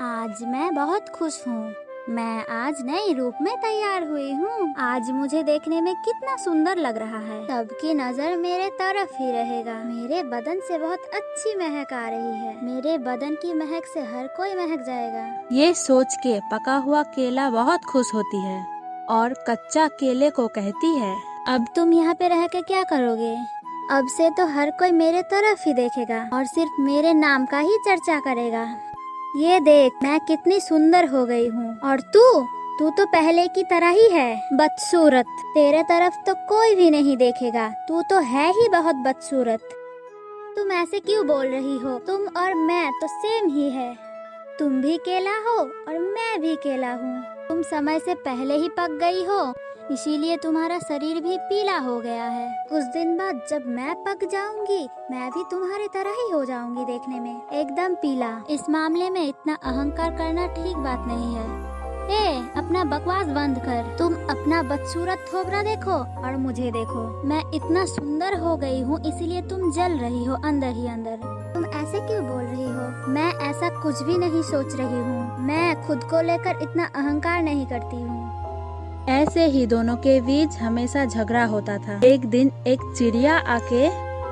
आज मैं बहुत खुश हूँ। मैं आज नए रूप में तैयार हुई हूँ। आज मुझे देखने में कितना सुंदर लग रहा है। सबकी नजर मेरे तरफ ही रहेगा। मेरे बदन से बहुत अच्छी महक आ रही है। मेरे बदन की महक से हर कोई महक जाएगा। ये सोच के पका हुआ केला बहुत खुश होती है और कच्चा केले को कहती है, अब तुम यहाँ पे रह के क्या करोगे? अब से तो हर कोई मेरे तरफ ही देखेगा और सिर्फ मेरे नाम का ही चर्चा करेगा। ये देख, मैं कितनी सुंदर हो गई हूँ। और तू तो पहले की तरह ही है, बदसूरत। तेरे तरफ तो कोई भी नहीं देखेगा। तू तो है ही बहुत बदसूरत। तुम ऐसे क्यों बोल रही हो? तुम और मैं तो सेम ही है। तुम भी केला हो और मैं भी केला हूँ। तुम समय से पहले ही पक गई हो, इसीलिए तुम्हारा शरीर भी पीला हो गया है। कुछ दिन बाद जब मैं पक जाऊंगी, मैं भी तुम्हारी तरह ही हो जाऊंगी, देखने में एकदम पीला। इस मामले में इतना अहंकार करना ठीक बात नहीं है। अपना बकवास बंद कर। तुम अपना बदसूरत थोबरा देखो और मुझे देखो। मैं इतना सुंदर हो गई हूँ, इसीलिए तुम जल रही हो अंदर ही अंदर। तुम ऐसे क्यों बोल रही हो? मैं ऐसा कुछ भी नहीं सोच रही हूँ। मैं खुद को लेकर इतना अहंकार नहीं करती हूँ। ऐसे ही दोनों के बीच हमेशा झगड़ा होता था। एक दिन एक चिड़िया आके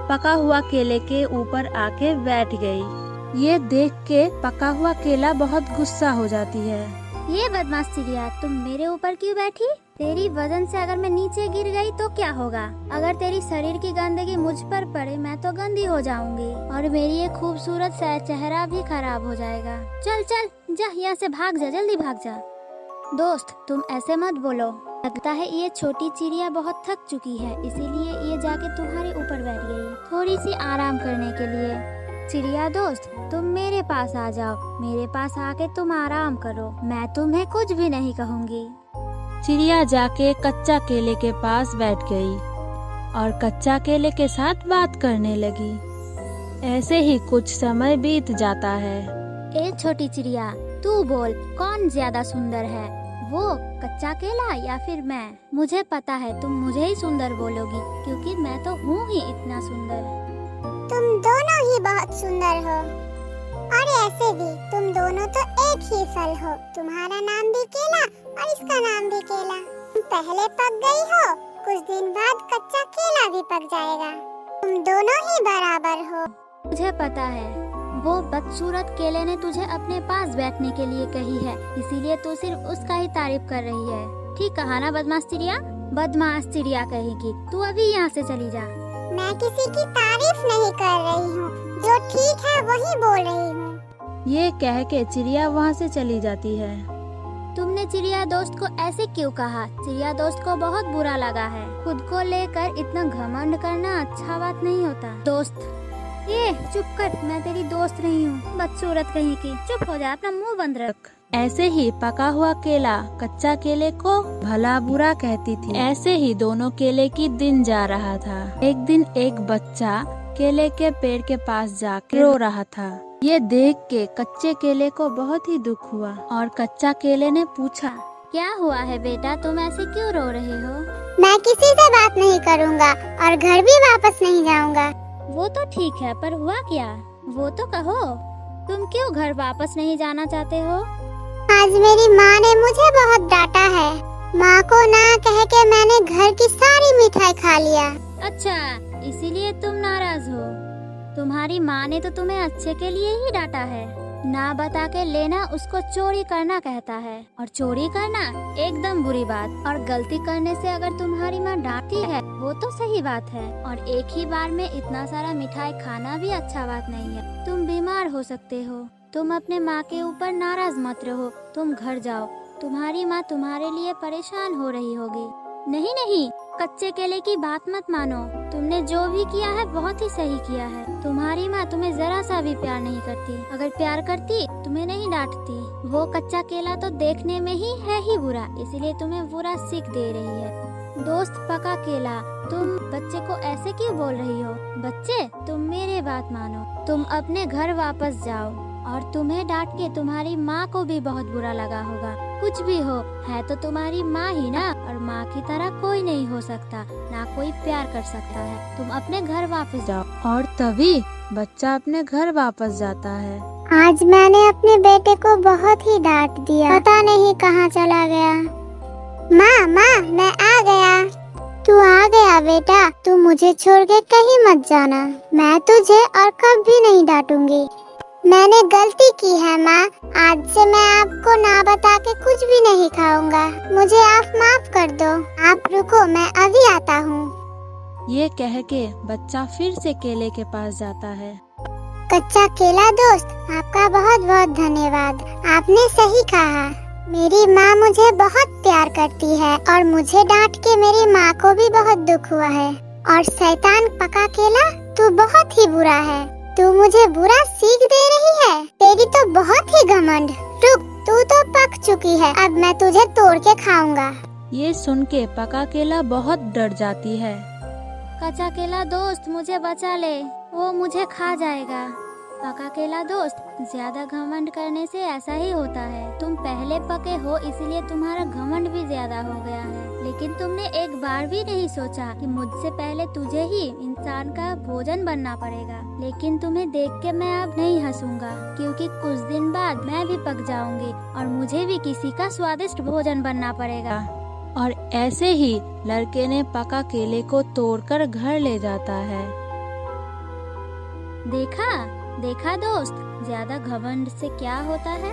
पका हुआ केले के ऊपर आके बैठ गई। ये देख के पका हुआ केला बहुत गुस्सा हो जाती है। ये बदमाश चिड़िया, तुम मेरे ऊपर क्यों बैठी? तेरी वजन से अगर मैं नीचे गिर गई तो क्या होगा? अगर तेरी शरीर की गंदगी मुझ पर पड़े, मैं तो गंदी हो जाऊंगी और मेरी ये खूबसूरत सा चेहरा भी खराब हो जाएगा। चल चल जा, यहाँ से भाग जा, जल्दी भाग जा। दोस्त, तुम ऐसे मत बोलो। लगता है ये छोटी चिड़िया बहुत थक चुकी है, इसीलिए ये जाके तुम्हारे ऊपर बैठ गई, थोड़ी सी आराम करने के लिए। चिड़िया दोस्त, तुम मेरे पास आ जाओ। मेरे पास आके तुम आराम करो। मैं तुम्हें कुछ भी नहीं कहूँगी। चिड़िया जाके कच्चा केले के पास बैठ गई और कच्चा केले के साथ बात करने लगी। ऐसे ही कुछ समय बीत जाता है। ए छोटी चिड़िया, तू बोल, कौन ज्यादा सुंदर है, वो कच्चा केला या फिर मैं? मुझे पता है तुम मुझे ही सुंदर बोलोगी, क्योंकि मैं तो हूँ ही इतना सुंदर। तुम दोनों ही बहुत सुंदर हो और ऐसे भी तुम दोनों तो एक ही फल हो। तुम्हारा नाम भी केला और इसका नाम भी केला। तुम पहले पक गई हो, कुछ दिन बाद कच्चा केला भी पक जाएगा। तुम दोनों ही बराबर हो। मुझे पता है, वो बदसूरत केले ने तुझे अपने पास बैठने के लिए कही है, इसीलिए तू सिर्फ उसका ही तारीफ कर रही है। ठीक कहा ना बदमाश चिड़िया? बदमाश चिड़िया कहेगी। तू अभी यहाँ से चली जा। मैं किसी की तारीफ नहीं कर रही हूँ, जो ठीक है वही बोल रही हूँ। ये कह के चिड़िया वहाँ से चली जाती है। तुमने चिड़िया दोस्त को ऐसे क्यों कहा? चिड़िया दोस्त को बहुत बुरा लगा है। खुद को लेकर इतना घमंड करना अच्छा बात नहीं होता। दोस्त, ये चुप कर, मैं तेरी दोस्त नहीं हूँ, बदसूरत कहीं की। चुप हो जा, अपना मुंह बंद रख। ऐसे ही पका हुआ केला कच्चा केले को भला बुरा कहती थी। ऐसे ही दोनों केले की दिन जा रहा था। एक दिन एक बच्चा केले के पेड़ के पास जाकर रो रहा था। ये देख के कच्चे केले को बहुत ही दुख हुआ और कच्चा केले ने पूछा, क्या हुआ है बेटा, तुम ऐसे क्यों रो रहे हो? मैं किसी से बात नहीं करूँगा और घर भी वापस नहीं जाऊँगा। वो तो ठीक है, पर हुआ क्या? वो तो कहो। तुम क्यों घर वापस नहीं जाना चाहते हो? आज मेरी माँ ने मुझे बहुत डांटा है। माँ को ना कह के मैंने घर की सारी मिठाई खा लिया। अच्छा, इसीलिए तुम नाराज हो? तुम्हारी माँ ने तो तुम्हें अच्छे के लिए ही डांटा है। ना बता के लेना उसको चोरी करना कहता है, और चोरी करना एकदम बुरी बात। और गलती करने से अगर तुम्हारी माँ डांटती है वो तो सही बात है, और एक ही बार में इतना सारा मिठाई खाना भी अच्छा बात नहीं है। तुम बीमार हो सकते हो। तुम अपने माँ के ऊपर नाराज मत रहो, तुम घर जाओ। तुम्हारी माँ तुम्हारे लिए परेशान हो रही होगी। नहीं नहीं, कच्चे केले की बात मत मानो। तुमने जो भी किया है बहुत ही सही किया है। तुम्हारी माँ तुम्हें जरा सा भी प्यार नहीं करती। अगर प्यार करती तुम्हें नहीं डांटती। वो कच्चा केला तो देखने में ही है ही बुरा, इसीलिए तुम्हें बुरा सीख दे रही है। दोस्त पका केला, तुम बच्चे को ऐसे क्यों बोल रही हो? बच्चे, तुम मेरे बात मानो। तुम अपने घर वापस जाओ, और तुम्हें डांट के तुम्हारी माँ को भी बहुत बुरा लगा होगा। कुछ भी हो, है तो तुम्हारी माँ ही ना, और माँ की तरह कोई नहीं हो सकता, ना कोई प्यार कर सकता है। तुम अपने घर वापस जाओ। और तभी बच्चा अपने घर वापस जाता है। आज मैंने अपने बेटे को बहुत ही डांट दिया, पता नहीं कहाँ चला गया। माँ माँ, मैं आ गया। तू आ गया बेटा, तू मुझे छोड़ के कहीं मत जाना। मैं तुझे और कभी नहीं डांटूंगी। मैंने गलती की है माँ, आज से मैं आपको ना बता के कुछ भी नहीं खाऊंगा। मुझे आप माफ कर दो। आप रुको, मैं अभी आता हूँ। ये कह के बच्चा फिर से केले के पास जाता है। कच्चा केला दोस्त, आपका बहुत बहुत धन्यवाद। आपने सही कहा। मेरी माँ मुझे बहुत प्यार करती है और मुझे डांट के मेरी माँ को भी बहुत दुख हुआ है। और शैतान पका केला, तू बहुत ही बुरा है। तू मुझे बुरा सीख दे रही है। तेरी तो बहुत ही घमंड। रुक, तू तो पक चुकी है, अब मैं तुझे तोड़ के खाऊंगा। ये सुन के पका केला बहुत डर जाती है। कच्चा केला दोस्त, मुझे बचा ले, वो मुझे खा जाएगा। पका केला दोस्त, ज्यादा घमंड करने से ऐसा ही होता है। तुम पहले पके हो इसलिए तुम्हारा घमंड भी ज्यादा हो गया है, लेकिन तुमने एक बार भी नहीं सोचा कि मुझसे पहले तुझे ही इंसान का भोजन बनना पड़ेगा। लेकिन तुम्हें देख के मैं अब नहीं हंसूंगा, क्योंकि कुछ दिन बाद मैं भी पक जाऊंगी और मुझे भी किसी का स्वादिष्ट भोजन बनना पड़ेगा। और ऐसे ही लड़के ने पका केले को तोड़कर घर ले जाता है। देखा देखा दोस्त, ज्यादा घमंड से क्या होता है।